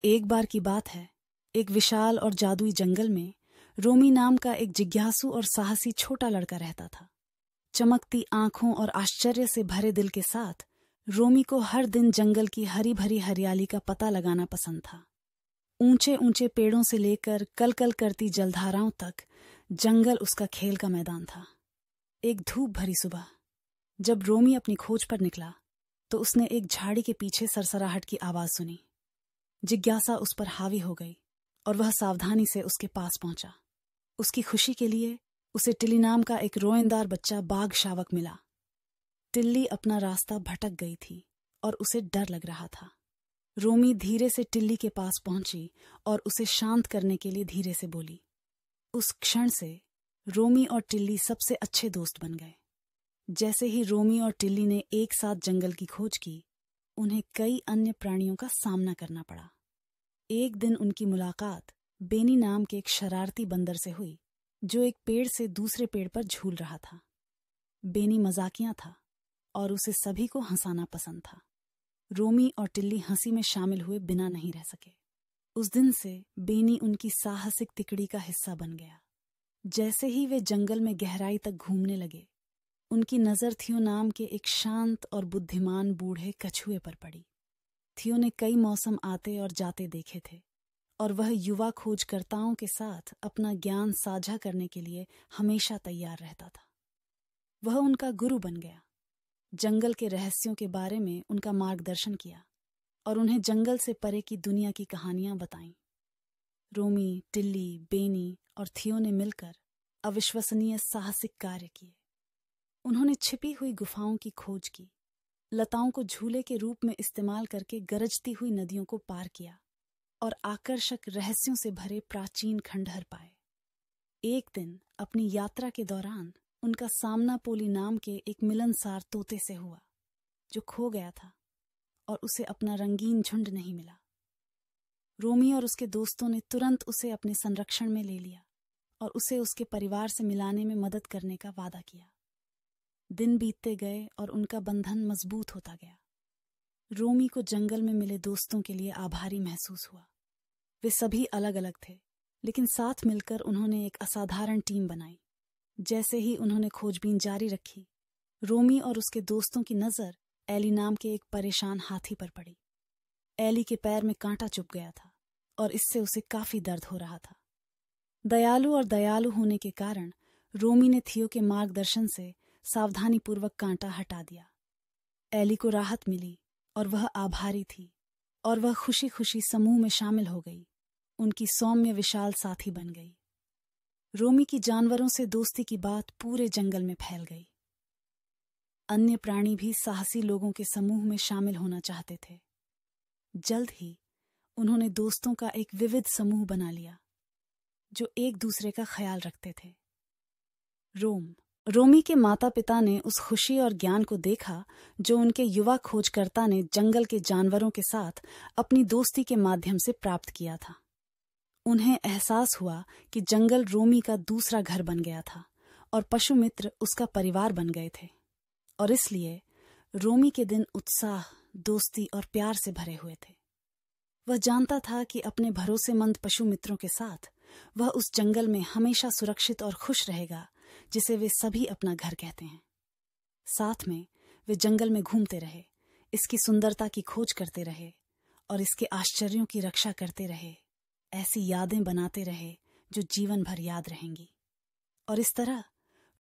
एक बार की बात है, एक विशाल और जादुई जंगल में रोमी नाम का एक जिज्ञासु और साहसी छोटा लड़का रहता था। चमकती आंखों और आश्चर्य से भरे दिल के साथ रोमी को हर दिन जंगल की हरी भरी हरियाली का पता लगाना पसंद था। ऊंचे ऊंचे पेड़ों से लेकर कल कल करती जलधाराओं तक जंगल उसका खेल का मैदान था। एक धूप भरी सुबह जब रोमी अपनी खोज पर निकला तो उसने एक झाड़ी के पीछे सरसराहट की आवाज सुनी। जिज्ञासा उस पर हावी हो गई और वह सावधानी से उसके पास पहुंचा। उसकी खुशी के लिए उसे टिल्ली नाम का एक रोएंदार बच्चा बाघ शावक मिला। टिल्ली अपना रास्ता भटक गई थी और उसे डर लग रहा था। रोमी धीरे से टिल्ली के पास पहुंची और उसे शांत करने के लिए धीरे से बोली। उस क्षण से रोमी और टिल्ली सबसे अच्छे दोस्त बन गए। जैसे ही रोमी और टिल्ली ने एक साथ जंगल की खोज की, उन्हें कई अन्य प्राणियों का सामना करना पड़ा। एक दिन उनकी मुलाकात बेनी नाम के एक शरारती बंदर से हुई, जो एक पेड़ से दूसरे पेड़ पर झूल रहा था। बेनी मजाकिया था और उसे सभी को हंसाना पसंद था। रोमी और टिल्ली हंसी में शामिल हुए बिना नहीं रह सके। उस दिन से बेनी उनकी साहसिक तिकड़ी का हिस्सा बन गया। जैसे ही वे जंगल में गहराई तक घूमने लगे, उनकी नजर थियो नाम के एक शांत और बुद्धिमान बूढ़े कछुए पर पड़ी। थियो ने कई मौसम आते और जाते देखे थे और वह युवा खोजकर्ताओं के साथ अपना ज्ञान साझा करने के लिए हमेशा तैयार रहता था। वह उनका गुरु बन गया, जंगल के रहस्यों के बारे में उनका मार्गदर्शन किया और उन्हें जंगल से परे की दुनिया की कहानियां बताईं। रोमी, टिल्ली, बेनी और थियो ने मिलकर अविश्वसनीय साहसिक कार्य किए। उन्होंने छिपी हुई गुफाओं की खोज की, लताओं को झूले के रूप में इस्तेमाल करके गरजती हुई नदियों को पार किया और आकर्षक रहस्यों से भरे प्राचीन खंडहर पाए। एक दिन अपनी यात्रा के दौरान उनका सामना पोली नाम के एक मिलनसार तोते से हुआ, जो खो गया था और उसे अपना रंगीन झुंड नहीं मिला। रोमी और उसके दोस्तों ने तुरंत उसे अपने संरक्षण में ले लिया और उसे उसके परिवार से मिलाने में मदद करने का वादा किया। दिन बीतते गए और उनका बंधन मजबूत होता गया। रोमी को जंगल में मिले दोस्तों के लिए आभारी महसूस हुआ। वे सभी अलग अलग थे, लेकिन साथ मिलकर उन्होंने एक असाधारण टीम बनाई। जैसे ही उन्होंने खोजबीन जारी रखी, रोमी और उसके दोस्तों की नजर एली नाम के एक परेशान हाथी पर पड़ी। एली के पैर में कांटा चुभ गया था और इससे उसे काफी दर्द हो रहा था। दयालु होने के कारण रोमी ने थियो के मार्गदर्शन से सावधानीपूर्वक कांटा हटा दिया। एली को राहत मिली और वह आभारी थी और वह खुशी खुशी समूह में शामिल हो गई, उनकी सौम्य विशाल साथी बन गई। रोमी की जानवरों से दोस्ती की बात पूरे जंगल में फैल गई। अन्य प्राणी भी साहसी लोगों के समूह में शामिल होना चाहते थे। जल्द ही उन्होंने दोस्तों का एक विविध समूह बना लिया, जो एक दूसरे का ख्याल रखते थे। रोमी के माता पिता ने उस खुशी और ज्ञान को देखा जो उनके युवा खोजकर्ता ने जंगल के जानवरों के साथ अपनी दोस्ती के माध्यम से प्राप्त किया था। उन्हें एहसास हुआ कि जंगल रोमी का दूसरा घर बन गया था और पशु मित्र उसका परिवार बन गए थे, और इसलिए रोमी के दिन उत्साह, दोस्ती और प्यार से भरे हुए थे। वह जानता था कि अपने भरोसेमंद पशु मित्रों के साथ वह उस जंगल में हमेशा सुरक्षित और खुश रहेगा जिसे वे सभी अपना घर कहते हैं। साथ में वे जंगल में घूमते रहे, इसकी सुंदरता की खोज करते रहे और इसके आश्चर्यों की रक्षा करते रहे। ऐसी यादें बनाते रहे जो जीवन भर याद रहेंगी। और इस तरह